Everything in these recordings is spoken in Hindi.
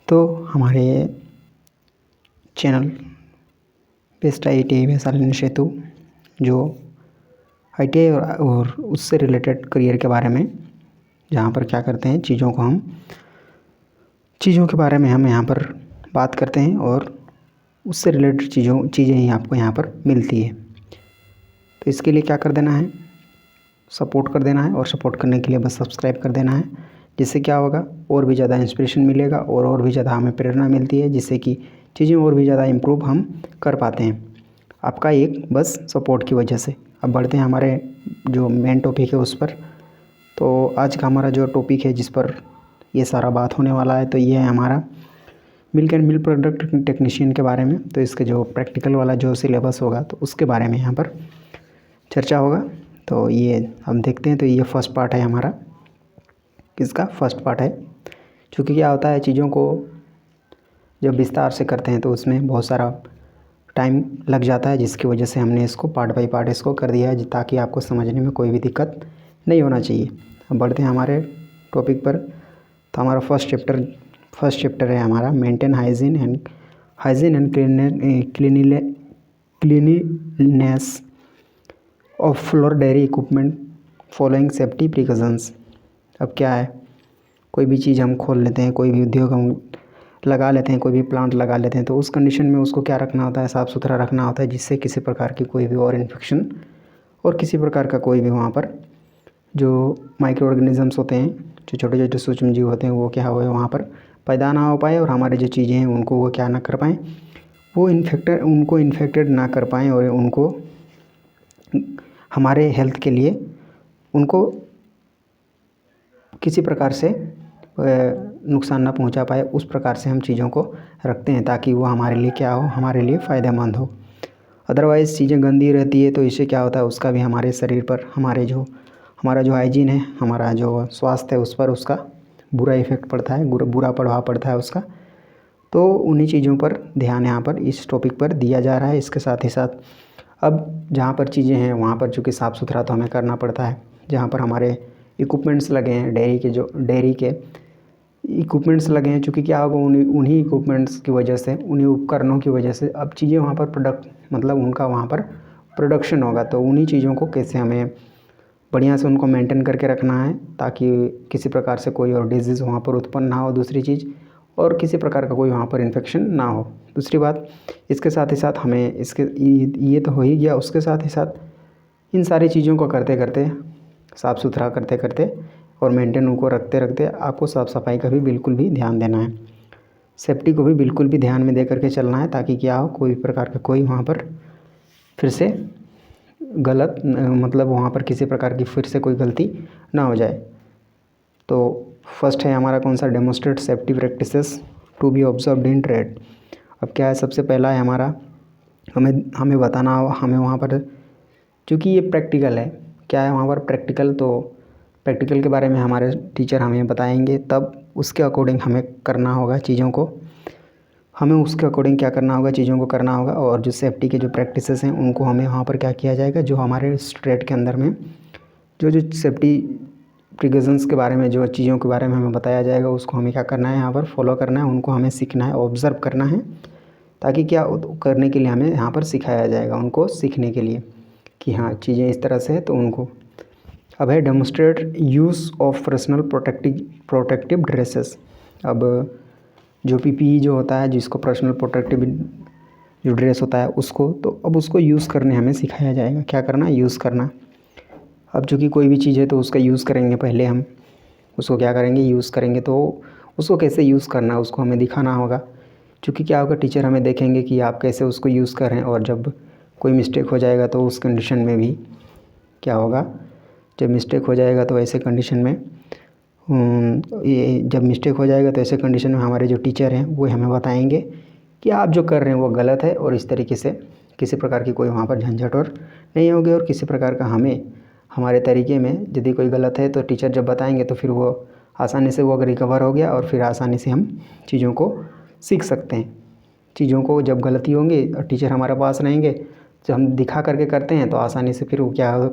तो हमारे चैनल बेस्ट IIT वैशाली सेतु जो IIT और उससे रिलेटेड करियर के बारे में, जहाँ पर क्या करते हैं चीज़ों के बारे में हम यहाँ पर बात करते हैं और उससे रिलेटेड चीज़ें ही आपको यहाँ पर मिलती है। तो इसके लिए क्या कर देना है, सपोर्ट कर देना है, और सपोर्ट करने के लिए बस सब्सक्राइब कर देना है। जिससे क्या होगा, और भी ज़्यादा इंस्पिरेशन मिलेगा और भी ज़्यादा हमें प्रेरणा मिलती है, जिससे कि चीज़ें और भी ज़्यादा इम्प्रूव हम कर पाते हैं आपका एक बस सपोर्ट की वजह से। अब बढ़ते हैं हमारे जो मेन टॉपिक है उस पर। तो आज का हमारा जो टॉपिक है जिस पर ये सारा बात होने वाला है, तो ये है हमारा milk and milk product technician के बारे में। तो इसके जो प्रैक्टिकल वाला जो सिलेबस होगा तो उसके बारे में यहाँ पर चर्चा होगा। तो ये हम देखते हैं। तो ये फर्स्ट पार्ट है हमारा, इसका फर्स्ट पार्ट है। क्योंकि क्या होता है, चीज़ों को जब विस्तार से करते हैं तो उसमें बहुत सारा टाइम लग जाता है, जिसकी वजह से हमने इसको पार्ट बाय पार्ट इसको कर दिया है, ताकि आपको समझने में कोई भी दिक्कत नहीं होना चाहिए। अब बढ़ते हैं हमारे टॉपिक पर। तो हमारा फर्स्ट चैप्टर है हमारा maintain hygiene and cleanliness of floor dairy equipment following safety precautions. अब क्या है, कोई भी चीज़ हम खोल लेते हैं, कोई भी उद्योग हम लगा लेते हैं, कोई भी प्लांट लगा लेते हैं, तो उस कंडीशन में उसको क्या रखना होता है, साफ़ सुथरा रखना होता है, जिससे किसी प्रकार की कोई भी और इन्फेक्शन और किसी प्रकार का कोई भी वहाँ पर जो माइक्रो ऑर्गेनिज़म्स होते हैं, जो छोटे छोटे सूक्ष्म जीव होते हैं, वो क्या हुए वहाँ पर पैदा ना हो पाए, और हमारे जो चीज़ें हैं उनको वो क्या ना कर पाएँ, वो इन्फेक्टेड ना कर पाएँ, और उनको हमारे हेल्थ के लिए उनको किसी प्रकार से नुकसान ना पहुंचा पाए, उस प्रकार से हम चीज़ों को रखते हैं, ताकि वो हमारे लिए क्या हो, हमारे लिए फ़ायदेमंद हो। अदरवाइज़ चीज़ें गंदी रहती है तो इससे क्या होता है, उसका भी हमारे शरीर पर, हमारा जो हाइजीन है, हमारा जो स्वास्थ्य है, उस पर उसका बुरा इफ़ेक्ट पड़ता है, बुरा प्रभाव पड़ता है उसका। तो उन्हीं चीज़ों पर ध्यान यहाँ पर इस टॉपिक पर दिया जा रहा है। इसके साथ ही साथ अब जहाँ पर चीज़ें हैं वहाँ पर चूँकि साफ़ सुथरा तो हमें करना पड़ता है। जहाँ पर हमारे इक्विपमेंट्स लगे हैं, डेयरी के इक्विपमेंट्स लगे हैं, चूँकि क्या होगा, उन्हीं इक्विपमेंट्स की वजह से, उन्हीं उपकरणों की वजह से अब चीज़ें वहाँ पर उनका वहाँ पर प्रोडक्शन होगा। तो उन्हीं चीज़ों को कैसे हमें बढ़िया से उनको मेंटेन करके रखना है, ताकि किसी प्रकार से कोई और डिजीज़ वहाँ पर उत्पन्न ना हो, दूसरी चीज़, और किसी प्रकार का कोई वहाँ पर इन्फेक्शन ना हो। दूसरी बात, इसके साथ ही साथ हमें ये तो हो ही गया, उसके साथ ही साथ इन सारी चीज़ों को करते करते, साफ़ सुथरा करते करते और मेंटेन उनको रखते रखते आपको साफ़ सफाई का भी बिल्कुल भी ध्यान देना है, सेफ्टी को भी बिल्कुल भी ध्यान में दे करके चलना है, ताकि क्या हो, कोई प्रकार का कोई वहाँ पर फिर से गलत वहाँ पर किसी प्रकार की फिर से कोई गलती ना हो जाए। तो फर्स्ट है हमारा कौन सा, demonstrate safety practices to be observed in trade. अब क्या है, सबसे पहला है हमारा, हमें बताना, हमें वहाँ पर, क्योंकि ये प्रैक्टिकल है, क्या है वहाँ पर प्रैक्टिकल, तो प्रैक्टिकल के बारे में हमारे टीचर हमें बताएंगे, तब उसके अकॉर्डिंग हमें करना होगा चीज़ों को, हमें उसके अकॉर्डिंग क्या करना होगा, चीज़ों को करना होगा। और जो सेफ्टी के जो प्रैक्टिसेस हैं उनको हमें वहाँ पर क्या किया जाएगा, जो हमारे ट्रेड के अंदर में जो सेफ्टी प्रिकॉशंस के बारे में, जो चीज़ों के बारे में हमें बताया जाएगा, उसको हमें क्या करना है, यहाँ पर फॉलो करना है, उनको हमें सीखना है, ऑब्ज़र्व करना है, ताकि क्या करने के लिए हमें यहाँ पर सिखाया जाएगा, उनको सीखने के लिए कि हाँ चीज़ें इस तरह से है। तो उनको अब है demonstrate use of personal protective dresses. अब जो PPE जो होता है, जिसको पर्सनल प्रोटेक्टिव जो ड्रेस होता है उसको, तो अब उसको यूज़ करने हमें सिखाया जाएगा, क्या करना, यूज़ करना। अब चूँकि कोई भी चीज़ है तो उसका यूज़ करेंगे, पहले हम उसको क्या करेंगे, यूज़ करेंगे, तो उसको कैसे यूज़ करना है उसको हमें दिखाना होगा। क्योंकि क्या होगा, टीचर हमें देखेंगे कि आप कैसे उसको यूज़ कर रहे हैं, और जब कोई मिस्टेक हो जाएगा तो उस कंडीशन में भी क्या होगा, जब मिस्टेक हो जाएगा तो ऐसे कंडीशन में ऐसे कंडीशन में हमारे जो टीचर हैं वो हमें बताएंगे कि आप जो कर रहे हैं वो गलत है, और इस तरीके से किसी प्रकार की कोई वहाँ पर झंझट और नहीं होगी, और किसी प्रकार का हमारे तरीके में यदि कोई गलत है तो टीचर जब बताएंगे तो फिर वो आसानी से वो रिकवर हो गया, और फिर आसानी से हम चीज़ों को सीख सकते हैं। चीज़ों को जब गलती होंगी और टीचर हमारे पास रहेंगे, जब हम दिखा करके करते हैं तो आसानी से फिर वो क्या,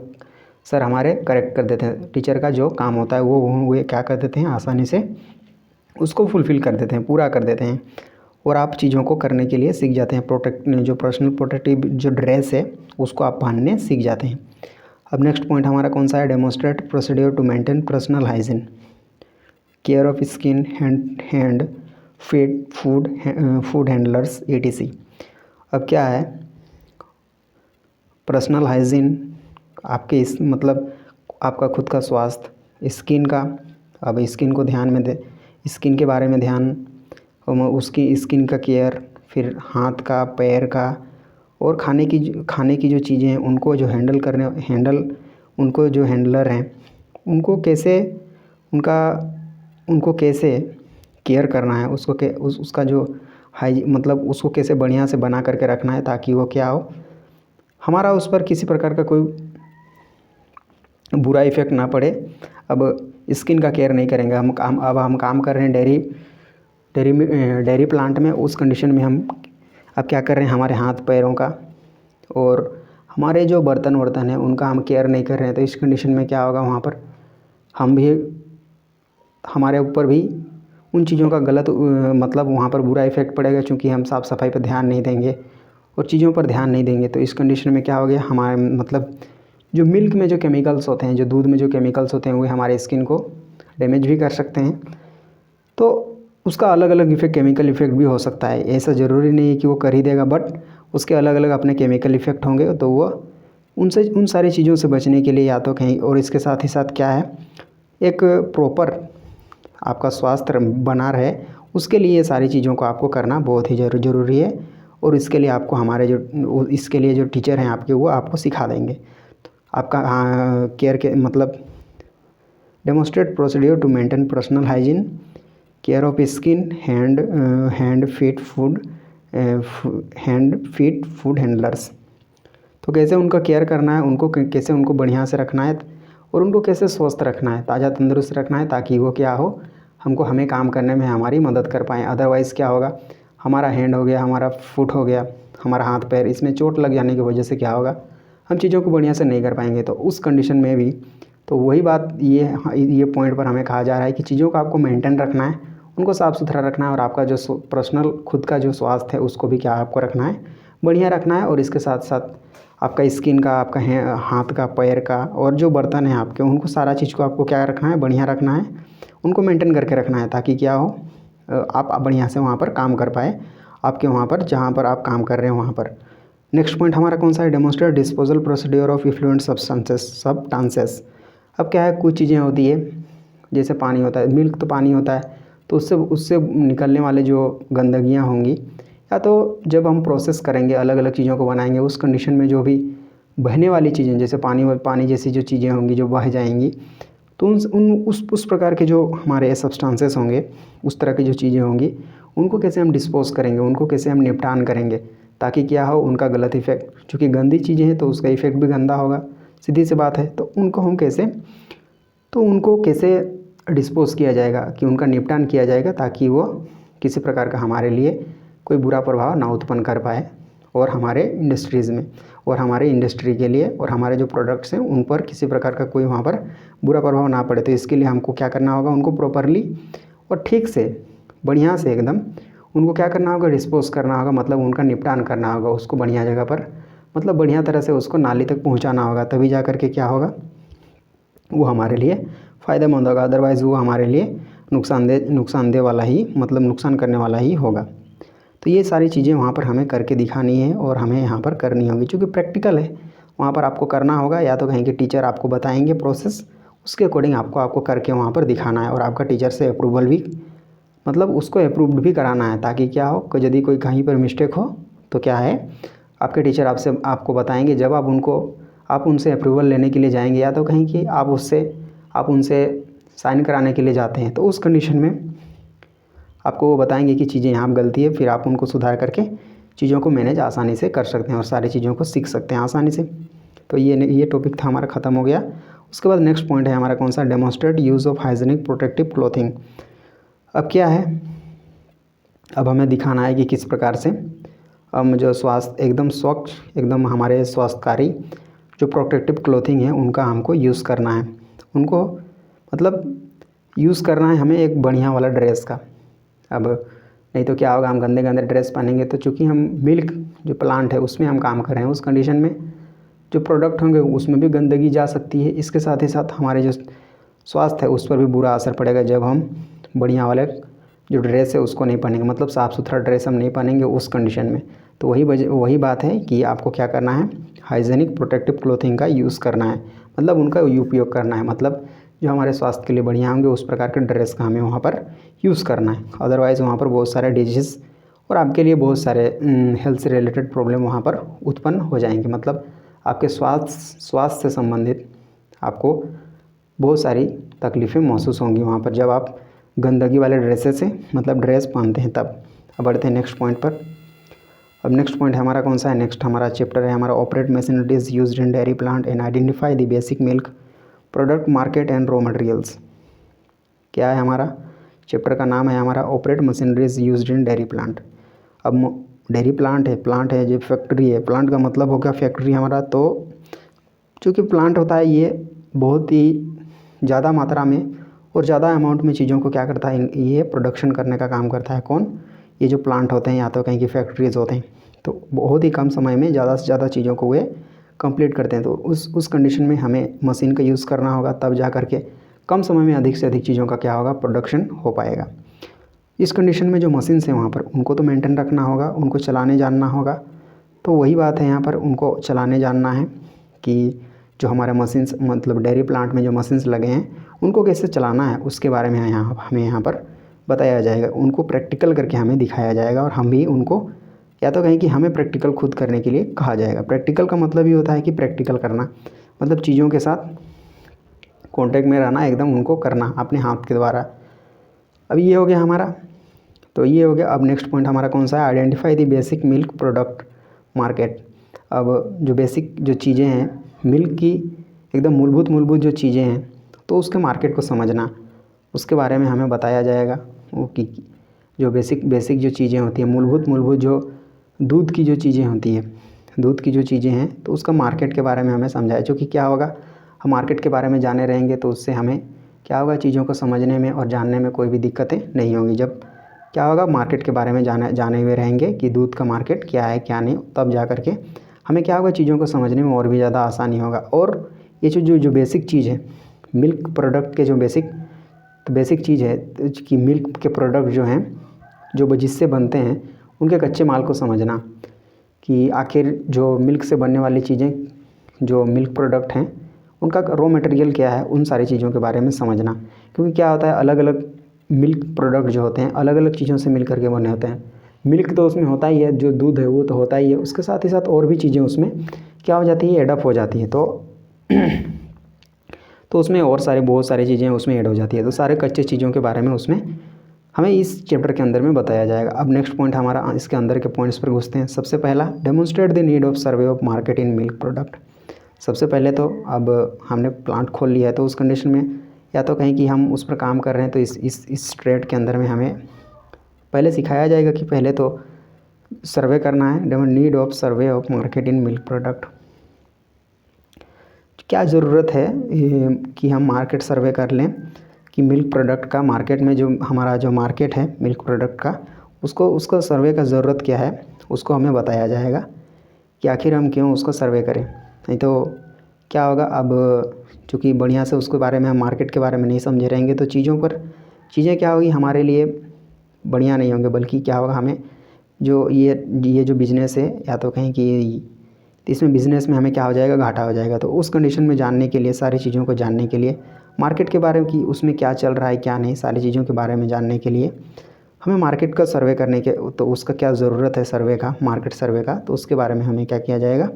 सर हमारे करेक्ट कर देते हैं। टीचर का जो काम होता है वो क्या कर देते हैं, आसानी से उसको फुलफ़िल कर देते हैं, पूरा कर देते हैं और आप चीज़ों को करने के लिए सीख जाते हैं। जो पर्सनल प्रोटेक्टिव जो ड्रेस है उसको आप पहनने सीख जाते हैं। अब नेक्स्ट पॉइंट हमारा कौन सा है? Demonstrate procedure to maintain personal hygiene, care of skin, hand feet, food handlers etc। अब क्या है पर्सनल हाइजीन? आपके इस मतलब आपका खुद का स्वास्थ्य, स्किन का, अब स्किन को ध्यान में दे, स्किन के बारे में ध्यान, उसकी स्किन का केयर, फिर हाथ का, पैर का, और खाने की जो चीज़ें हैं उनको जो उनको जो हैंडलर हैं उनको कैसे उनको कैसे केयर करना है, उसका जो मतलब उसको कैसे बढ़िया से बना करके रखना है ताकि वो क्या हो, हमारा उस पर किसी प्रकार का कोई बुरा इफ़ेक्ट ना पड़े। अब स्किन का केयर नहीं करेंगे हम काम कर रहे हैं डेयरी प्लांट में, उस कंडीशन में हम अब क्या कर रहे हैं, हमारे हाथ पैरों का और हमारे जो बर्तन हैं उनका हम केयर नहीं कर रहे हैं। तो इस कंडीशन में क्या होगा, वहाँ पर हम भी, हमारे ऊपर भी उन चीज़ों का गलत मतलब वहाँ पर बुरा इफ़ेक्ट पड़ेगा, क्योंकि हम साफ़ सफाई पर ध्यान नहीं देंगे और चीज़ों पर ध्यान नहीं देंगे। तो इस कंडीशन में क्या हो गया, हमारे मतलब जो मिल्क में जो केमिकल्स होते हैं, जो दूध में जो केमिकल्स होते हैं, वो हमारे स्किन को डैमेज भी कर सकते हैं। तो उसका अलग अलग इफ़ेक्ट, केमिकल इफ़ेक्ट भी हो सकता है। ऐसा ज़रूरी नहीं है कि वो कर ही देगा, बट उसके अलग अलग अपने केमिकल इफ़ेक्ट होंगे। तो वो उन सारी चीज़ों से बचने के लिए या तो कहीं, और इसके साथ ही साथ क्या है, एक प्रॉपर आपका स्वास्थ्य बना रहे, उसके लिए ये सारी चीज़ों को आपको करना बहुत ही ज़रूरी है। और इसके लिए आपको इसके लिए जो टीचर हैं आपके, वो आपको सिखा देंगे। आपका केयर के मतलब demonstrate procedure to maintain personal hygiene, care of skin, hand feet food handlers. तो कैसे उनका केयर करना है, उनको कैसे उनको बढ़िया से रखना है और उनको कैसे स्वस्थ रखना है, ताज़ा तंदुरुस्त रखना है, ताकि वो क्या हो, हमें काम करने में हमारी मदद कर पाएँ। अदरवाइज़ क्या होगा, हमारा हैंड हो गया, हमारा फुट हो गया, हमारा हाथ पैर, इसमें चोट लग जाने की वजह से क्या होगा, हम चीज़ों को बढ़िया से नहीं कर पाएंगे। तो उस कंडीशन में भी, तो वही बात ये पॉइंट पर हमें कहा जा रहा है कि चीज़ों को आपको मेंटेन रखना है, उनको साफ़ सुथरा रखना है, और आपका जो पर्सनल खुद का जो स्वास्थ्य है उसको भी क्या आपको रखना है, बढ़िया रखना है। और इसके साथ साथ आपका स्किन का, आपका हाथ का, पैर का, और जो बर्तन हैं आपके, उनको सारा चीज़ को आपको क्या रखना है, बढ़िया रखना है, उनको मेंटेन करके रखना है, ताकि क्या हो, आप बढ़िया से वहाँ पर काम कर पाए, आपके वहाँ पर जहाँ पर आप काम कर रहे हैं वहाँ पर। नेक्स्ट पॉइंट हमारा कौन सा है? Demonstrate disposal procedure of effluent substances. अब क्या है, कुछ चीज़ें होती है, जैसे पानी होता है, मिल्क तो पानी होता है, तो उससे निकलने वाले जो गंदगियाँ होंगी, या तो जब हम प्रोसेस करेंगे, अलग अलग चीज़ों को बनाएंगे, उस कंडीशन में जो भी बहने वाली चीज़ें, जैसे पानी जैसी जो चीज़ें होंगी जो बह जाएंगी, तो उस प्रकार के जो हमारे सब्सटेंसेस होंगे, उस तरह की जो चीज़ें होंगी, उनको कैसे हम डिस्पोज करेंगे, उनको कैसे हम निपटान करेंगे, ताकि क्या हो, उनका गलत इफ़ेक्ट, क्योंकि गंदी चीज़ें हैं तो उसका इफ़ेक्ट भी गंदा होगा, सीधी सी बात है। तो उनको कैसे डिस्पोज किया जाएगा, कि उनका निपटान किया जाएगा, ताकि वो किसी प्रकार का हमारे लिए कोई बुरा प्रभाव ना उत्पन्न कर पाए, और हमारे इंडस्ट्रीज़ में, और हमारे इंडस्ट्री के लिए, और हमारे जो प्रोडक्ट्स हैं उन पर किसी प्रकार का कोई वहाँ पर बुरा प्रभाव ना पड़े। तो इसके लिए हमको क्या करना होगा, उनको प्रॉपरली और ठीक से, बढ़िया से एकदम उनको क्या करना होगा, डिस्पोज करना होगा, मतलब उनका निपटान करना होगा, उसको बढ़िया जगह पर, मतलब बढ़िया तरह से उसको नाली तक पहुँचाना होगा, तभी जा कर के क्या होगा, वो हमारे लिए फ़ायदेमंद होगा। अदरवाइज़ वो हमारे लिए नुकसानदेह वाला ही, मतलब नुकसान करने वाला ही होगा। तो ये सारी चीज़ें वहाँ पर हमें करके दिखानी है, और हमें यहाँ पर करनी होगी, क्योंकि प्रैक्टिकल है, वहाँ पर आपको करना होगा, या तो कहीं के टीचर आपको बताएंगे प्रोसेस, उसके अकॉर्डिंग आपको करके वहाँ पर दिखाना है, और आपका टीचर से अप्रूवल भी, मतलब उसको अप्रूव्ड भी कराना है, ताकि क्या हो, यदि कोई कहीं पर मिस्टेक हो तो क्या है, आपके टीचर आपको बताएंगे। जब आप उनसे अप्रूवल लेने के लिए जाएंगे, या तो कहीं कि आप उनसे साइन कराने के लिए जाते हैं, तो उस कंडीशन में आपको वो बताएंगे कि चीज़ें यहाँ गलती है, फिर आप उनको सुधार करके चीज़ों को मैनेज आसानी से कर सकते हैं, और सारी चीज़ों को सीख सकते हैं आसानी से। तो ये टॉपिक था हमारा, ख़त्म हो गया। उसके बाद नेक्स्ट पॉइंट है हमारा कौन सा, demonstrate use of hygienic protective clothing. अब क्या है, अब हमें दिखाना है कि किस प्रकार से हम जो स्वास्थ्य एकदम स्वच्छ, एकदम हमारे स्वास्थ्यकारी जो प्रोटेक्टिव क्लॉथिंग है उनका हमको यूज़ करना है। उनको मतलब यूज़ करना है हमें एक बढ़िया वाला ड्रेस का। अब नहीं तो क्या होगा, हम गंदे गंदे ड्रेस पहनेंगे तो चूँकि हम मिल्क जो प्लांट है उसमें हम काम कर रहे हैं, उस कंडीशन में जो प्रोडक्ट होंगे उसमें भी गंदगी जा सकती है। इसके साथ ही साथ हमारे जो स्वास्थ्य है उस पर भी बुरा असर पड़ेगा जब हम बढ़िया वाले जो ड्रेस है उसको नहीं पहनेंगे, मतलब साफ़ सुथरा ड्रेस हम नहीं पहनेंगे उस कंडीशन में। तो वही बात है कि आपको क्या करना है, हाइजीनिक प्रोटेक्टिव क्लोथिंग का यूज़ करना है, मतलब उनका उपयोग करना है, मतलब जो हमारे स्वास्थ्य के लिए बढ़िया होंगे उस प्रकार के ड्रेस का हमें वहाँ पर यूज़ करना है। अदरवाइज़ वहाँ पर बहुत सारे डिजीज़ और आपके लिए बहुत सारे हेल्थ से रिलेटेड प्रॉब्लम वहाँ पर उत्पन्न हो जाएंगे, मतलब आपके स्वास्थ्य से संबंधित आपको बहुत सारी तकलीफ़ें महसूस होंगी वहाँ पर जब आप गंदगी वाले ड्रेसेस से मतलब ड्रेस पहनते हैं तब। अब बढ़ते हैं नेक्स्ट पॉइंट पर। अब नेक्स्ट पॉइंट हमारा कौन सा है, नेक्स्ट हमारा चैप्टर है हमारा operate machineries used in dairy plant and identify the basic milk product market and raw materials. क्या है हमारा चैप्टर का नाम है हमारा operate machineries used in dairy plant. अब डेयरी प्लांट है जो फैक्ट्री है, प्लांट का मतलब हो गया फैक्ट्री हमारा। तो चूँकि प्लांट होता है ये बहुत ही ज़्यादा मात्रा में और ज़्यादा अमाउंट में चीज़ों को क्या करता है, ये प्रोडक्शन करने का काम करता है। कौन, ये जो प्लांट होते हैं या तो कहीं की फैक्ट्रीज़ होते हैं, तो बहुत ही कम समय में ज़्यादा से ज़्यादा चीज़ों को वे कंप्लीट करते हैं। तो उस कंडीशन में हमें मशीन का यूज़ करना होगा, तब जा कर के कम समय में अधिक से अधिक चीज़ों का क्या होगा, प्रोडक्शन हो पाएगा। इस कंडीशन में जो मशीन्स हैं वहाँ पर उनको तो मेंटेन रखना होगा, उनको चलाने जानना होगा। तो वही बात है यहाँ पर उनको चलाने जानना है कि जो हमारे मशीन्स मतलब डेयरी प्लांट में जो मशीन्स लगे हैं उनको कैसे चलाना है उसके बारे में हमें यहाँ पर बताया जाएगा, उनको प्रैक्टिकल करके हमें दिखाया जाएगा और हम भी उनको या तो कहें कि हमें प्रैक्टिकल खुद करने के लिए कहा जाएगा। प्रैक्टिकल का मतलब ये होता है कि प्रैक्टिकल करना मतलब चीज़ों के साथ कॉन्टेक्ट में रहना, एकदम उनको करना अपने हाथ के द्वारा। अब ये हो गया हमारा, तो ये हो गया। अब नेक्स्ट पॉइंट हमारा कौन सा है, identify the basic milk product market. अब जो बेसिक जो चीज़ें हैं मिल्क की, एकदम मूलभूत जो चीज़ें हैं, तो उसके मार्केट को समझना, उसके बारे में हमें बताया जाएगा। वो कि जो बेसिक जो चीज़ें होती हैं, मूलभूत जो दूध की जो चीज़ें होती हैं, दूध की जो चीज़ें हैं, तो उसका मार्केट के बारे में हमें समझाया। क्योंकि क्या होगा, हम मार्केट के बारे में जाने रहेंगे तो उससे हमें क्या होगा, चीज़ों को समझने में और जानने में कोई भी दिक्कतें नहीं होंगी। जब क्या होगा, मार्केट के बारे में जाने हुए रहेंगे कि दूध का मार्केट क्या है क्या नहीं, तब जा कर के हमें क्या होगा, चीज़ों को समझने में और भी ज़्यादा आसानी होगा। और ये जो बेसिक चीज़ है मिल्क प्रोडक्ट के, जो बेसिक चीज़ है कि मिल्क के प्रोडक्ट जो हैं जो जिससे बनते हैं उनके कच्चे माल को समझना कि आखिर जो मिल्क से बनने वाली चीज़ें जो मिल्क प्रोडक्ट हैं उनका रॉ मटेरियल क्या है, उन सारी चीज़ों के बारे में समझना। क्योंकि क्या होता है, अलग अलग मिल्क प्रोडक्ट जो होते हैं अलग अलग चीज़ों से मिल करके बने होते हैं। मिल्क तो उसमें होता ही है, जो दूध है वो तो होता ही है, उसके साथ ही साथ और भी चीज़ें उसमें क्या हो जाती है, एडअप हो जाती हैं। तो उसमें और बहुत सारी चीज़ें उसमें ऐड हो जाती है। तो सारे कच्चे चीज़ों के बारे में उसमें हमें इस चैप्टर के अंदर में बताया जाएगा। अब नेक्स्ट पॉइंट हमारा इसके अंदर के पॉइंट्स पर घुसते हैं। सबसे पहला, demonstrate the need of survey of market in milk product. सबसे पहले तो अब हमने प्लांट खोल लिया है, तो उस कंडीशन में या तो कहें कि हम उस पर काम कर रहे हैं, तो इस ट्रेड के अंदर में हमें पहले सिखाया जाएगा कि पहले तो सर्वे करना है, need of survey of market in milk product. क्या ज़रूरत है कि हम मार्केट सर्वे कर लें कि मिल्क प्रोडक्ट का मार्केट में जो हमारा जो मार्केट है मिल्क प्रोडक्ट का, उसको सर्वे का ज़रूरत क्या है, उसको हमें बताया जाएगा कि आखिर हम क्यों उसको सर्वे करें। नहीं तो क्या होगा, अब चूँकि बढ़िया से उसके बारे में हम मार्केट के बारे में नहीं समझे रहेंगे तो चीज़ें क्या होगी, हमारे लिए बढ़िया नहीं होंगे, बल्कि क्या होगा, हमें जो ये जो बिज़नेस है या तो कहें कि इसमें बिज़नेस में हमें क्या हो जाएगा, घाटा हो जाएगा। तो उस कंडीशन में जानने के लिए, सारी चीज़ों को जानने के लिए, मार्केट के बारे में कि उसमें क्या चल रहा है क्या नहीं, सारी चीज़ों के बारे में जानने के लिए हमें मार्केट का सर्वे करने के, तो उसका क्या ज़रूरत है सर्वे का, मार्केट सर्वे का, तो उसके बारे में हमें क्या किया जाएगा,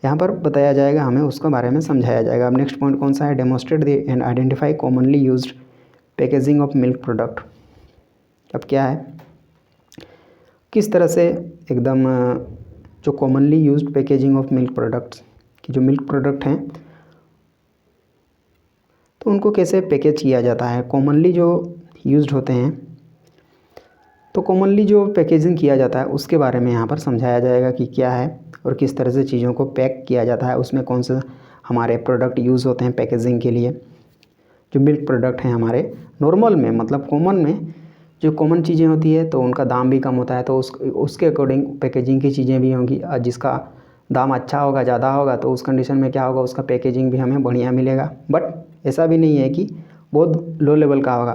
यहाँ पर बताया जाएगा, हमें उसके बारे में समझाया जाएगा। अब नेक्स्ट पॉइंट कौन सा है, demonstrate the end identify commonly used packaging of milk product. अब क्या है, किस तरह से एकदम जो commonly used packaging of milk products कि जो मिल्क प्रोडक्ट हैं तो उनको कैसे पैकेज किया जाता है, कॉमनली जो यूज्ड होते हैं, तो कॉमनली जो पैकेजिंग किया जाता है उसके बारे में यहाँ पर समझाया जाएगा कि क्या है और किस तरह से चीज़ों को पैक किया जाता है, उसमें कौन से हमारे प्रोडक्ट यूज़ होते हैं पैकेजिंग के लिए, जो मिल्क प्रोडक्ट हैं हमारे नॉर्मल में मतलब कॉमन में जो कॉमन चीज़ें होती है तो उनका दाम भी कम होता है, तो उसके अकॉर्डिंग पैकेजिंग की चीज़ें भी होंगी। जिसका दाम अच्छा होगा, ज़्यादा होगा, तो उस कंडीशन में क्या होगा, उसका पैकेजिंग भी हमें बढ़िया मिलेगा। बट ऐसा भी नहीं है कि बहुत लो लेवल का होगा।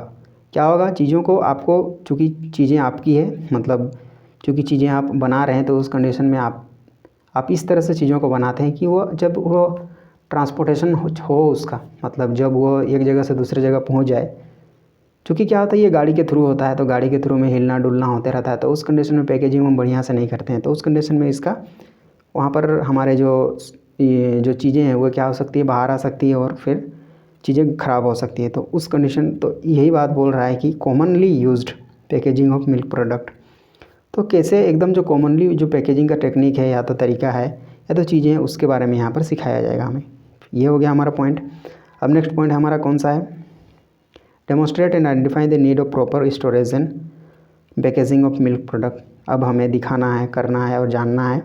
क्या होगा, चीज़ों को आपको, चूँकि चीज़ें आपकी है, मतलब चूँकि चीज़ें आप बना रहे हैं, तो उस कंडीशन में आप इस तरह से चीज़ों को बनाते हैं कि वो जब वो ट्रांसपोर्टेशन हो उसका, मतलब जब वो एक जगह से दूसरी जगह पहुंच जाए, क्योंकि क्या होता है ये गाड़ी के थ्रू होता है, तो गाड़ी के थ्रू में हिलना डुलना होते रहता है, तो उस कंडीशन में पैकेजिंग हम बढ़िया से नहीं करते हैं, तो उस कंडीशन में इसका वहाँ पर हमारे ये जो चीज़ें हैं वो क्या हो सकती है, बाहर आ सकती है और फिर चीज़ें ख़राब हो सकती है। तो उस कंडीशन, तो यही बात बोल रहा है कि commonly used packaging of milk product. तो कैसे एकदम जो कॉमनली जो पैकेजिंग का टेक्निक है या तो तरीका है या तो चीज़ें हैं, उसके बारे में यहाँ पर सिखाया जाएगा हमें। ये हो गया हमारा पॉइंट। अब नेक्स्ट पॉइंट हमारा कौन सा है, demonstrate and identify the need of proper storage and packaging of milk product. अब हमें दिखाना है, करना है और जानना है,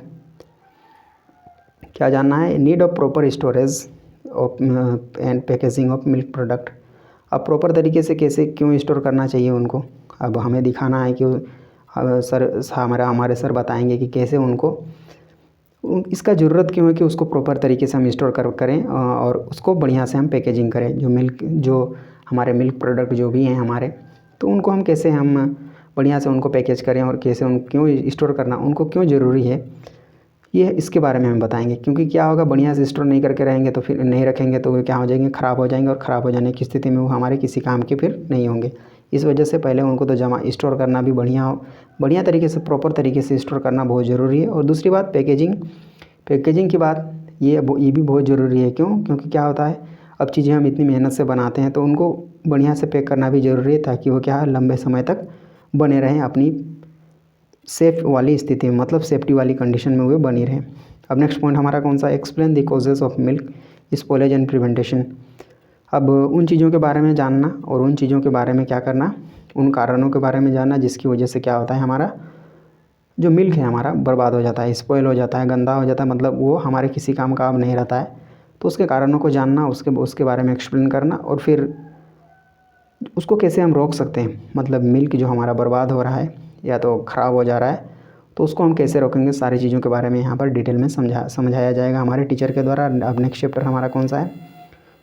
क्या जानना है, need of proper storage of and packaging of milk product. अब प्रॉपर तरीके से कैसे क्यों स्टोर करना चाहिए उनको, अब हमें दिखाना है कि सर हमारे सर बताएंगे कि कैसे उनको इसका ज़रूरत क्यों है कि उसको प्रॉपर तरीके से हम स्टोर करें और उसको बढ़िया से हम पैकेजिंग करें। जो हमारे मिल्क प्रोडक्ट जो भी हैं हमारे, तो उनको हम कैसे हम बढ़िया से उनको पैकेज करें और कैसे उन क्यों स्टोर करना उनको क्यों ज़रूरी है, ये इसके बारे में हम बताएंगे। क्योंकि क्या होगा, बढ़िया से स्टोर नहीं करके रहेंगे तो फिर नहीं रखेंगे तो वे क्या हो जाएंगे, ख़राब हो जाएंगे, और ख़राब हो जाने की स्थिति में वो हमारे किसी काम के फिर नहीं होंगे। इस वजह से पहले उनको तो स्टोर करना भी बढ़िया तरीके से, प्रॉपर तरीके से स्टोर करना बहुत ज़रूरी है। और दूसरी बात पैकेजिंग की बात, ये भी बहुत ज़रूरी है। क्योंकि क्या होता है, अब चीज़ें हम इतनी मेहनत से बनाते हैं तो उनको बढ़िया से पैक करना भी ज़रूरी है, ताकि वो क्या है, लंबे समय तक बने रहें अपनी सेफ वाली स्थिति में, मतलब सेफ्टी वाली कंडीशन में वे बनी रहें। अब नेक्स्ट पॉइंट हमारा कौन सा, explain the causes of milk spoilage and prevention. अब उन चीज़ों के बारे में जानना और उन चीज़ों के बारे में क्या करना, उन कारणों के बारे में जानना जिसकी वजह से क्या होता है, हमारा जो मिल्क है हमारा बर्बाद हो जाता है, स्पॉयल हो जाता है, गंदा हो जाता है, मतलब वो हमारे किसी काम का अब नहीं रहता है। तो उसके कारणों को जानना, उसके बारे में एक्सप्लेन करना, और फिर उसको कैसे हम रोक सकते हैं, मतलब मिल्क जो हमारा बर्बाद हो रहा है या तो ख़राब हो जा रहा है, तो उसको हम कैसे रोकेंगे, सारी चीज़ों के बारे में यहाँ पर डिटेल में समझाया जाएगा हमारे टीचर के द्वारा। अब नेक्स्ट चैप्टर हमारा कौन सा है,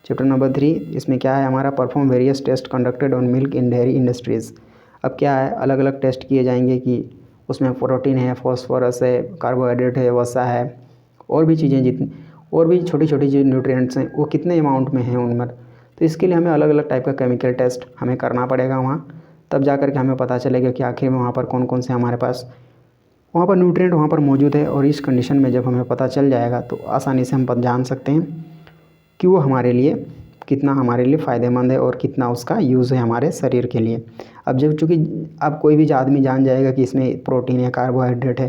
चैप्टर नंबर 3। इसमें क्या है हमारा, perform various test conducted on milk in dairy industries. अब क्या है, अलग अलग टेस्ट किए जाएंगे कि उसमें प्रोटीन है, फॉस्फोरस है, कार्बोहाइड्रेट है, वसा है, और भी चीज़ें जितनी और भी छोटी छोटी जो न्यूट्रिएंट्स हैं वो कितने अमाउंट में हैं उनमें। तो इसके लिए हमें अलग अलग टाइप का केमिकल टेस्ट हमें करना पड़ेगा वहाँ, तब जा कर के हमें पता चलेगा कि आखिर में वहाँ पर कौन कौन से हमारे पास वहाँ पर न्यूट्रिएंट वहाँ पर मौजूद है। और इस कंडीशन में जब हमें पता चल जाएगा तो आसानी से हम जान सकते हैं कि वो हमारे लिए कितना हमारे लिए फ़ायदेमंद है और कितना उसका यूज़ है हमारे शरीर के लिए। अब जब चूँकि अब कोई भी आदमी जान जाएगा कि इसमें प्रोटीन है, कार्बोहाइड्रेट है,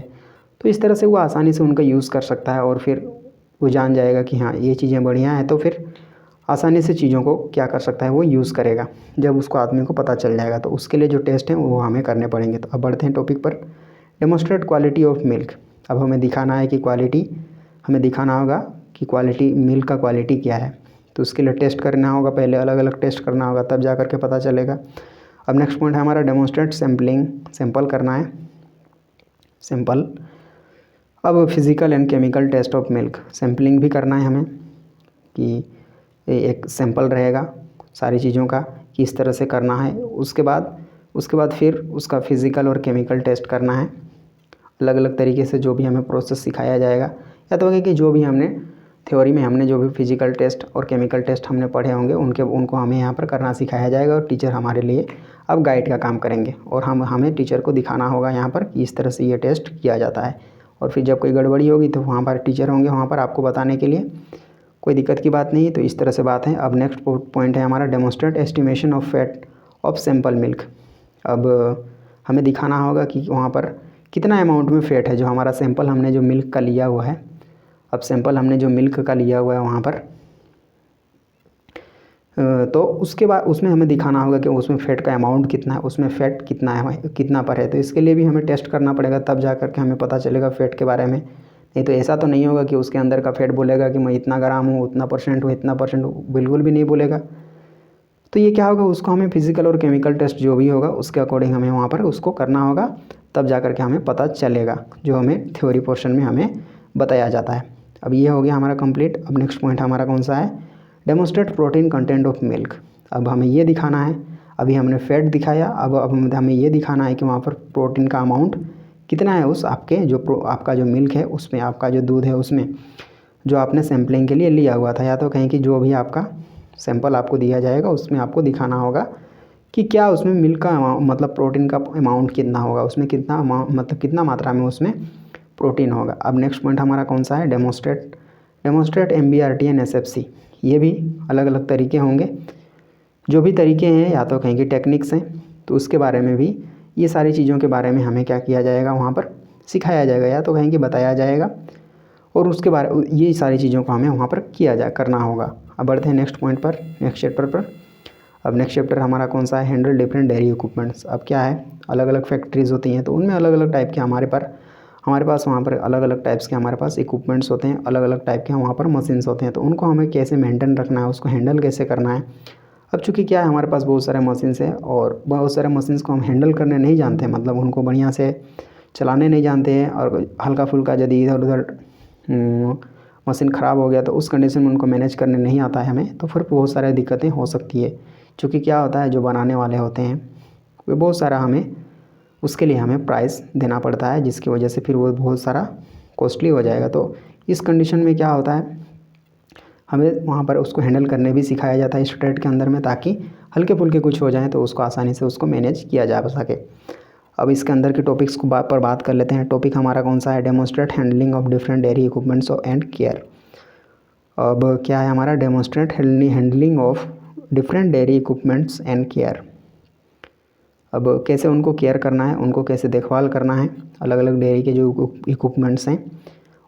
तो इस तरह से वो आसानी से उनका यूज़ कर सकता है, और फिर वो जान जाएगा कि हाँ ये चीज़ें बढ़िया हैं, तो फिर आसानी से चीज़ों को क्या कर सकता है, वो यूज़ करेगा जब उसको आदमी को पता चल जाएगा। तो उसके लिए जो टेस्ट हैं वो हमें करने पड़ेंगे। तो अब बढ़ते हैं टॉपिक पर, डेमोस्ट्रेट क्वालिटी ऑफ मिल्क। अब हमें दिखाना है कि हमें दिखाना होगा कि मिल्क का क्वालिटी क्या है। तो उसके लिए टेस्ट करना होगा, पहले अलग अलग टेस्ट करना होगा, तब जा कर के पता चलेगा। अब नेक्स्ट पॉइंट है हमारा डेमोस्ट्रेट सैंपल करना है, सैंपल। अब physical and chemical test of milk, sampling भी करना है हमें कि एक सैंपल रहेगा सारी चीज़ों का कि इस तरह से करना है। उसके बाद फिर उसका फिज़िकल और केमिकल टेस्ट करना है, अलग अलग तरीके से जो भी हमें प्रोसेस सिखाया जाएगा, या तो कि जो भी हमने थ्योरी में हमने जो भी फिज़िकल टेस्ट और केमिकल टेस्ट हमने पढ़े होंगे उनको हमें यहाँ पर करना सिखाया जाएगा, और टीचर हमारे लिए अब गाइड का काम करेंगे, और हमें टीचर को दिखाना होगा यहाँ पर कि इस तरह से ये टेस्ट किया जाता है। और फिर जब कोई गड़बड़ी होगी तो वहाँ पर टीचर होंगे वहाँ पर आपको बताने के लिए, कोई दिक्कत की बात नहीं है। तो इस तरह से बात है। अब नेक्स्ट पॉइंट है हमारा, demonstrate estimation of fat of sample milk. अब हमें दिखाना होगा कि वहाँ पर कितना अमाउंट में फ़ैट है जो हमारा सैंपल हमने जो मिल्क का लिया हुआ है। अब सैंपल हमने जो मिल्क का लिया हुआ है वहाँ पर, तो उसके बाद उसमें हमें दिखाना होगा कि उसमें फ़ैट का अमाउंट कितना है, उसमें फ़ैट कितना है, कितना पर है। तो इसके लिए भी हमें टेस्ट करना पड़ेगा, तब जा कर के हमें पता चलेगा फ़ैट के बारे में। नहीं तो ऐसा तो नहीं होगा कि उसके अंदर का फ़ैट बोलेगा कि मैं इतना ग्राम हूँ, उतना परसेंट हूँ, इतना परसेंट हूँ, बिल्कुल भी नहीं बोलेगा। तो ये क्या होगा, उसको हमें फिजिकल और केमिकल टेस्ट जो भी होगा उसके अकॉर्डिंग हमें वहाँ पर उसको करना होगा, तब जा कर के हमें पता चलेगा जो हमें थ्योरी पोर्शन में हमें बताया जाता है। अब ये हो गया हमारा कंप्लीट। अब नेक्स्ट पॉइंट हमारा कौन सा है, demonstrate protein content of milk. अब हमें ये दिखाना है, अभी हमने फैट दिखाया, अब हमें ये दिखाना है कि वहाँ पर प्रोटीन का अमाउंट कितना है उस आपके जो आपका जो मिल्क है उसमें, आपका जो दूध है उसमें, जो आपने सैम्पलिंग के लिए लिया हुआ था, या तो कहीं कि जो भी आपका सैंपल आपको दिया जाएगा उसमें आपको दिखाना होगा कि क्या उसमें मिल्क का मतलब प्रोटीन का अमाउंट कितना होगा, उसमें कितना अमाउंट मतलब कितना मात्रा में उसमें प्रोटीन होगा। अब नेक्स्ट पॉइंट हमारा कौन सा है, डेमोस्ट्रेट MBRT एंड SFC। ये भी अलग अलग तरीके होंगे, जो भी तरीके हैं या तो कहीं की टेक्निक्स हैं, तो उसके बारे में भी, ये सारी चीज़ों के बारे में हमें क्या किया जाएगा वहाँ पर सिखाया जाएगा, या तो कहीं कि बताया जाएगा, और उसके बारे ये सारी चीज़ों को हमें वहाँ पर करना होगा। अब बढ़ते हैं नेक्स्ट पॉइंट पर, नेक्स्ट चैप्टर पर। अब नेक्स्ट चैप्टर हमारा कौन सा है, हैंडल डिफरेंट डेयरी इक्विपमेंट्स। अब क्या है, अलग अलग फैक्ट्रीज़ होती हैं, तो उनमें अलग अलग टाइप के हमारे पास वहाँ पर अलग अलग टाइप्स के हमारे पास इक्विपमेंट्स होते हैं, अलग अलग टाइप के वहाँ पर मशीन्स होते हैं, तो उनको हमें कैसे मेंटेन रखना है, उसको हैंडल कैसे करना है। अब चूँकि क्या है, हमारे पास बहुत सारे मशीन्स हैं और बहुत सारे मशीन्स को हम हैंडल करने नहीं जानते, मतलब उनको बढ़िया से चलाने नहीं जानते हैं, और हल्का फुल्का यदि इधर उधर मशीन ख़राब हो गया तो उस कंडीशन में उनको मैनेज करने नहीं आता है हमें, तो फिर बहुत सारी दिक्कतें हो सकती है। क्योंकि क्या होता है, जो बनाने वाले होते हैं वे बहुत सारा हमें उसके लिए हमें प्राइस देना पड़ता है, जिसकी वजह से फिर वो बहुत सारा कॉस्टली हो जाएगा। तो इस कंडीशन में क्या होता है, हमें वहाँ पर उसको हैंडल करने भी सिखाया जाता है इस ट्रेड के अंदर में, ताकि हल्के फुल्के कुछ हो जाए तो उसको आसानी से उसको मैनेज किया जा सके। अब इसके अंदर के टॉपिक्स को पर बात कर लेते हैं। टॉपिक हमारा कौन सा है, demonstrate handling of different dairy equipments and care. अब क्या है हमारा, demonstrate handling of different dairy equipments and care. अब कैसे उनको केयर करना है, उनको कैसे देखभाल करना है, अलग अलग डेयरी के जो इक्विपमेंट्स हैं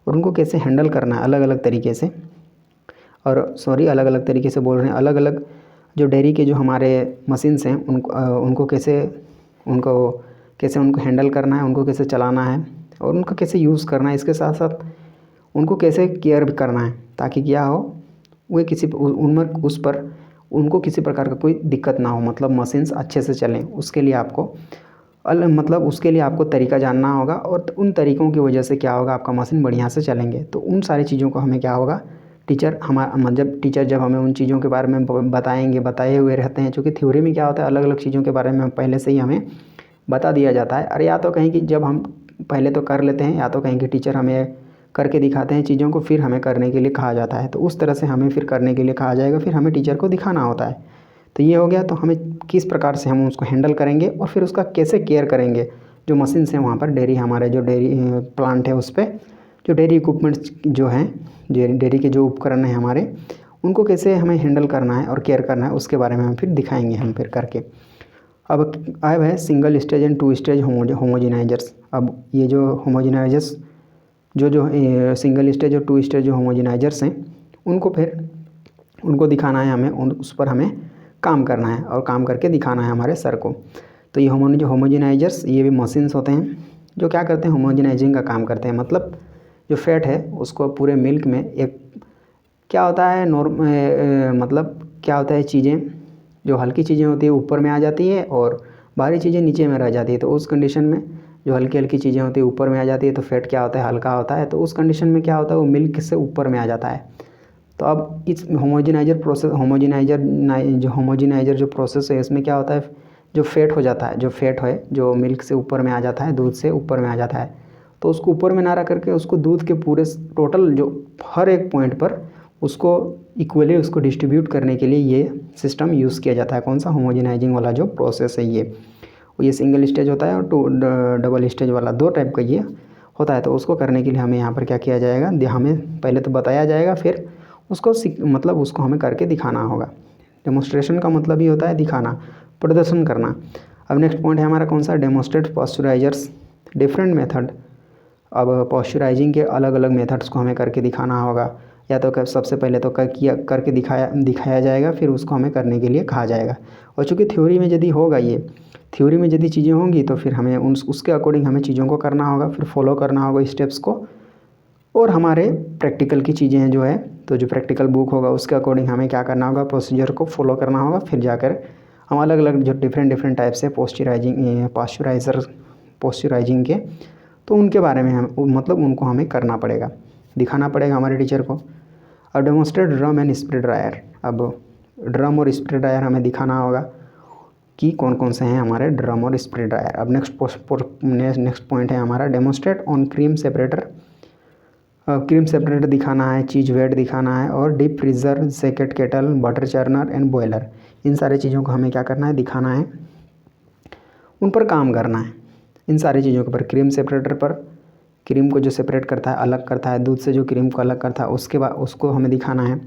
और उनको कैसे हैंडल करना है अलग अलग तरीके से, और अलग अलग तरीके से बोल रहे हैं, अलग अलग जो डेयरी के जो हमारे मशीन्स हैं उनको कैसे उनको हैंडल करना है, उनको कैसे चलाना है और उनको कैसे यूज़ करना है। इसके साथ साथ उनको कैसे केयर भी करना है, ताकि क्या हो, वे किसी उनमें उस पर उनको किसी प्रकार का कोई दिक्कत ना हो, मतलब मशीन्स अच्छे से चलें। उसके लिए आपको उसके लिए आपको तरीका जानना होगा, और उन तरीक़ों की वजह से क्या होगा, आपका मशीन बढ़िया से चलेंगे। तो उन सारी चीज़ों को हमें क्या होगा, टीचर जब हमें उन चीज़ों के बारे में बताए हुए रहते हैं। क्योंकि थ्योरी में क्या होता है, अलग अलग चीज़ों के बारे में पहले से ही हमें बता दिया जाता है। या तो कहीं कि जब हम पहले तो कर लेते हैं, या तो कहीं कि टीचर हमें करके दिखाते हैं चीज़ों को, फिर हमें करने के लिए कहा जाता है। तो उस तरह से हमें फिर करने के लिए कहा जाएगा, फिर हमें टीचर को दिखाना होता है। तो ये हो गया, तो हमें किस प्रकार से हम उसको हैंडल करेंगे और फिर उसका कैसे केयर करेंगे। जो मशीन्स हैं वहाँ पर डेयरी, हमारे जो डेयरी प्लांट है उस पर जो डेयरी इक्विपमेंट्स जो हैं, डेयरी के जो उपकरण हैं हमारे, उनको कैसे हमें हैंडल करना है और केयर करना है, उसके बारे में हम फिर दिखाएंगे हम फिर करके। अब है single stage and two stage homogenisers. अब ये जो होमोजेनाइजर्स जो सिंगल स्टेज और टू स्टेज जो होमोजेनाइजर्स हैं, उनको दिखाना है हमें, उस पर हमें काम करना है और काम करके दिखाना है हमारे सर को। तो ये होमोजेनाइजर्स ये भी मशीन्स होते हैं जो क्या करते हैं, होमोजेनाइजिंग का काम करते हैं। मतलब जो फैट है उसको पूरे मिल्क में एक क्या होता है मतलब क्या होता है, चीज़ें जो हल्की चीज़ें होती है ऊपर में आ जाती है और भारी चीज़ें नीचे में रह जाती है। तो उस कंडीशन में जो हल्की हल्की चीज़ें होती है ऊपर में आ जाती है, तो फैट क्या होता है, हल्का होता है। तो उस कंडीशन में क्या होता है, वो मिल्क से ऊपर में आ जाता है। तो अब इस होमोजेनाइजर जो प्रोसेस है, इसमें क्या होता है, जो फैट हो जाता है, जो मिल्क से ऊपर में आ जाता है, दूध से ऊपर में आ जाता है, तो उसको ऊपर में ना रख करके उसको दूध के पूरे टोटल जो हर एक पॉइंट पर उसको इक्वली उसको डिस्ट्रीब्यूट करने के लिए ये सिस्टम यूज़ किया जाता है। कौन सा, होमोजेनाइजिंग वाला जो प्रोसेस है ये सिंगल स्टेज होता है और डबल स्टेज वाला, दो टाइप का ये होता है। तो उसको करने के लिए हमें यहाँ पर क्या किया जाएगा, हमें पहले तो बताया जाएगा, फिर उसको उसको हमें करके दिखाना होगा। डेमोस्ट्रेशन का मतलब ही होता है दिखाना, प्रदर्शन करना। अब नेक्स्ट पॉइंट है हमारा कौन सा, डेमोस्ट्रेट पॉस्चराइजर्स डिफरेंट मेथड। अब पॉस्चराइजिंग के अलग अलग मेथड्स को हमें करके दिखाना होगा, या तो सबसे पहले तो करके दिखाया जाएगा, फिर उसको हमें करने के लिए कहा जाएगा। और चूँकि थ्योरी में यदि चीज़ें होंगी तो फिर हमें उसके अकॉर्डिंग हमें चीज़ों को करना होगा, फिर फॉलो करना होगा स्टेप्स को, और हमारे प्रैक्टिकल की चीज़ें हैं जो है, तो जो प्रैक्टिकल बुक होगा उसके अकॉर्डिंग हमें क्या करना होगा, प्रोसीजर को फॉलो करना होगा। फिर जाकर हम अलग अलग जो डिफरेंट टाइप से पॉस्चराइजिंग के, तो उनके बारे में हम मतलब उनको हमें करना पड़ेगा, दिखाना पड़ेगा हमारे टीचर को। अब demonstrate drum and spray dryer, अब ड्रम और स्प्रे ड्रायर हमें दिखाना होगा कि कौन कौन से हैं हमारे ड्रम और स्प्रे ड्रायर। अब नेक्स्ट पॉइंट है हमारा demonstrate on cream separator. Cream separator दिखाना है, चीज़ वेट दिखाना है, और deep freezer, jacket kettle, butter churner and boiler, इन सारी चीज़ों को हमें क्या करना है, दिखाना है, उन पर काम करना है। इन सारी चीज़ों के ऊपर, क्रीम सेपरेटर पर क्रीम को जो सेपरेट करता है, अलग करता है, दूध से जो क्रीम को अलग करता है, उसके बाद उसको हमें दिखाना है।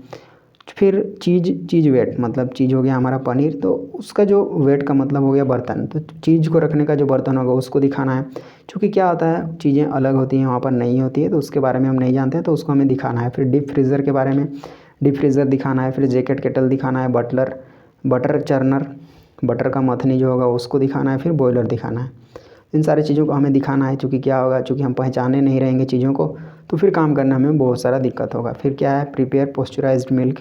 फिर चीज़ वेट, मतलब चीज़ हो गया हमारा पनीर, तो उसका जो वेट का मतलब हो गया बर्तन, तो चीज़ को रखने का जो बर्तन होगा उसको दिखाना है। क्योंकि क्या होता है, चीज़ें अलग होती हैं, वहाँ पर नहीं होती है, तो उसके बारे में हम नहीं जानते हैं, तो उसको हमें दिखाना है। फिर डीप फ्रीज़र के बारे में, डीप फ्रीज़र दिखाना है। फिर जैकेट केटल दिखाना है, बटर चर्नर, बटर का मथनी जो होगा उसको दिखाना है। फिर बॉयलर दिखाना है। इन सारी चीज़ों को हमें दिखाना है। चूँकि क्या होगा, चूँकि हम पहचाने नहीं रहेंगे चीज़ों को, तो फिर काम करने में बहुत सारा दिक्कत होगा। फिर क्या है, prepare pasteurised milk,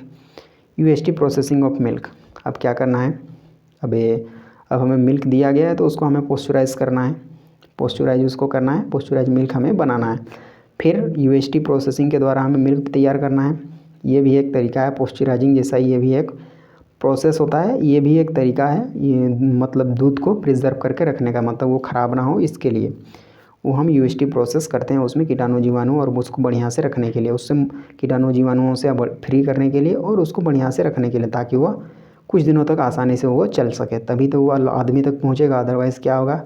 UST processing of milk. अब क्या करना है, अब हमें मिल्क दिया गया है, तो उसको हमें पॉस्चराइज़ करना है, पॉस्चराइज उसको करना है, पॉस्चराइज मिल्क हमें बनाना है। फिर यूएसटी प्रोसेसिंग के द्वारा हमें मिल्क तैयार करना है। ये भी एक तरीका है पॉस्चराइजिंग जैसा, ये भी एक प्रोसेस होता है, ये भी एक तरीका है। ये मतलब दूध को प्रिजर्व करके रखने का, मतलब वो ख़राब ना हो इसके लिए वो हम यूएसटी प्रोसेस करते हैं, उसमें कीटाणु जीवाणु और उसको बढ़िया से रखने के लिए, उससे कीटाणु जीवाणुओं से फ्री करने के लिए और उसको बढ़िया से रखने के लिए, ताकि वह कुछ दिनों तक आसानी से वो चल सके, तभी तो वो आदमी तक पहुँचेगा। अदरवाइज़ क्या होगा,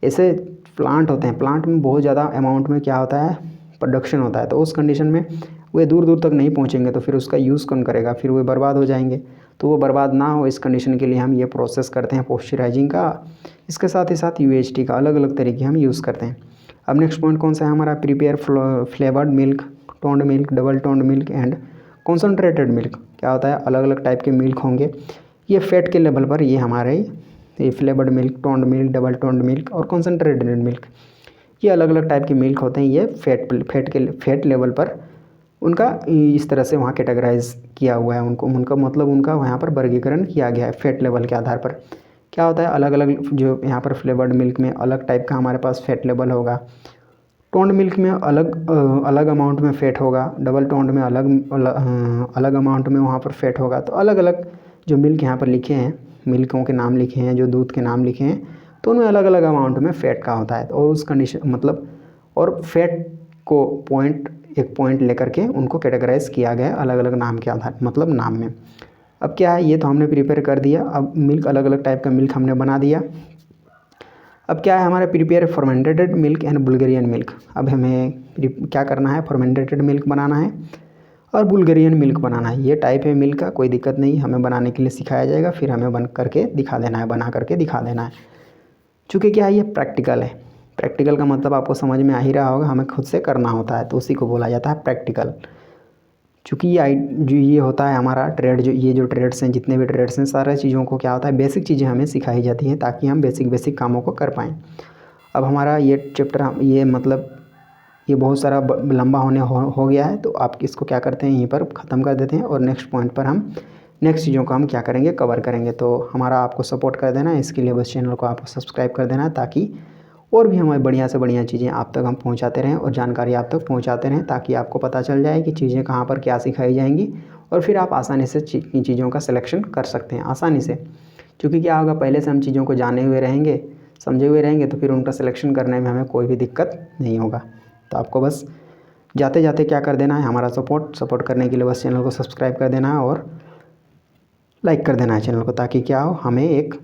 ऐसे प्लांट होते हैं, प्लांट में बहुत ज़्यादा अमाउंट में क्या होता है, प्रोडक्शन होता है, तो उस कंडीशन में वे दूर दूर तक नहीं पहुँचेंगे, तो फिर उसका यूज़ कौन करेगा, फिर वे बर्बाद हो जाएंगे। तो वो बर्बाद ना हो, इस कंडीशन के लिए हम ये प्रोसेस करते हैं पॉस्चराइजिंग का। इसके साथ ही साथ यूएचटी का अलग अलग तरीके हम यूज़ करते हैं। अब नेक्स्ट पॉइंट कौन सा है हमारा, prepare flavoured milk, toned milk, double toned milk and concentrated milk. क्या होता है, अलग अलग टाइप के मिल्क होंगे, ये फैट के लेवल पर, ये हमारे ये flavoured milk, toned milk, double toned milk और कॉन्सनट्रेटेड मिल्क, ये अलग अलग टाइप के मिल्क होते हैं। ये फैट लेवल पर उनका इस तरह से वहाँ कैटेगराइज किया हुआ है, उनका मतलब उनका वहाँ पर वर्गीकरण किया गया है फैट लेवल के आधार पर। क्या होता है, अलग अलग जो यहाँ पर फ्लेवर्ड मिल्क में अलग टाइप का हमारे पास फैट लेवल होगा, टोन्ड मिल्क में अलग अमाउंट में फ़ैट होगा, डबल टोन्ड में अलग अमाउंट में वहाँ पर फ़ैट होगा। तो अलग अलग जो मिल्क यहाँ पर लिखे हैं, मिल्कों के नाम लिखे हैं, जो दूध के नाम लिखे हैं, तो उनमें अलग अलग अमाउंट में फ़ैट का होता है। और उस कंडीशन मतलब, और फैट को एक पॉइंट लेकर के उनको कैटेगराइज किया गया अलग अलग नाम के आधार, मतलब नाम में। अब क्या है, ये तो हमने प्रिपेयर कर दिया। अब मिल्क, अलग अलग टाइप का मिल्क हमने बना दिया। अब क्या है हमारा, prepare fermented milk and Bulgarian milk. अब हमें क्या करना है, फर्मेंटेड मिल्क बनाना है और बुल्गारियन मिल्क बनाना है। ये टाइप है मिल्क का, कोई दिक्कत नहीं, हमें बनाने के लिए सिखाया जाएगा, फिर हमें बना करके दिखा देना है। चूँकि क्या है, ये प्रैक्टिकल है। प्रैक्टिकल का मतलब आपको समझ में आ ही रहा होगा, हमें खुद से करना होता है, तो उसी को बोला जाता है प्रैक्टिकल। चूँकि ये होता है हमारा ट्रेड, ये जो ट्रेड्स हैं, जितने भी ट्रेड्स हैं, सारे चीज़ों को क्या होता है, बेसिक चीज़ें हमें सिखाई जाती हैं, ताकि हम बेसिक कामों को कर पाएँ। अब हमारा ये चैप्टर, ये मतलब ये बहुत सारा लंबा हो गया है, तो आप इसको क्या करते हैं, यहीं पर ख़त्म कर देते हैं, और नेक्स्ट पॉइंट पर हम नेक्स्ट चीज़ों को हम क्या करेंगे, कवर करेंगे। तो हमारा आपको सपोर्ट कर देना है, इसके लिए बस चैनल को आपको सब्सक्राइब कर देना है, ताकि और भी हमारी बढ़िया से बढ़िया चीज़ें आप तक हम पहुंचाते रहें और जानकारी आप तक पहुंचाते रहें, ताकि आपको पता चल जाए कि चीज़ें कहाँ पर क्या सिखाई जाएंगी, और फिर आप आसानी से इन चीज़ों का सिलेक्शन कर सकते हैं आसानी से। क्योंकि क्या होगा, पहले से हम चीज़ों को जाने हुए रहेंगे, समझे हुए रहेंगे, तो फिर उनका सिलेक्शन करने में हमें कोई भी दिक्कत नहीं होगा। तो आपको बस जाते जाते क्या कर देना है, हमारा सपोर्ट करने के लिए बस चैनल को सब्सक्राइब कर देना है और लाइक कर देना है चैनल को, ताकि क्या हो, हमें एक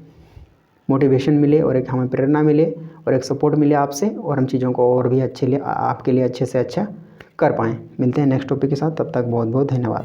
मोटिवेशन मिले और एक हमें प्रेरणा मिले और एक सपोर्ट मिले आपसे, और हम चीज़ों को और भी आपके लिए अच्छे से अच्छा कर पाएँ। मिलते हैं नेक्स्ट टॉपिक के साथ, तब तक बहुत बहुत धन्यवाद।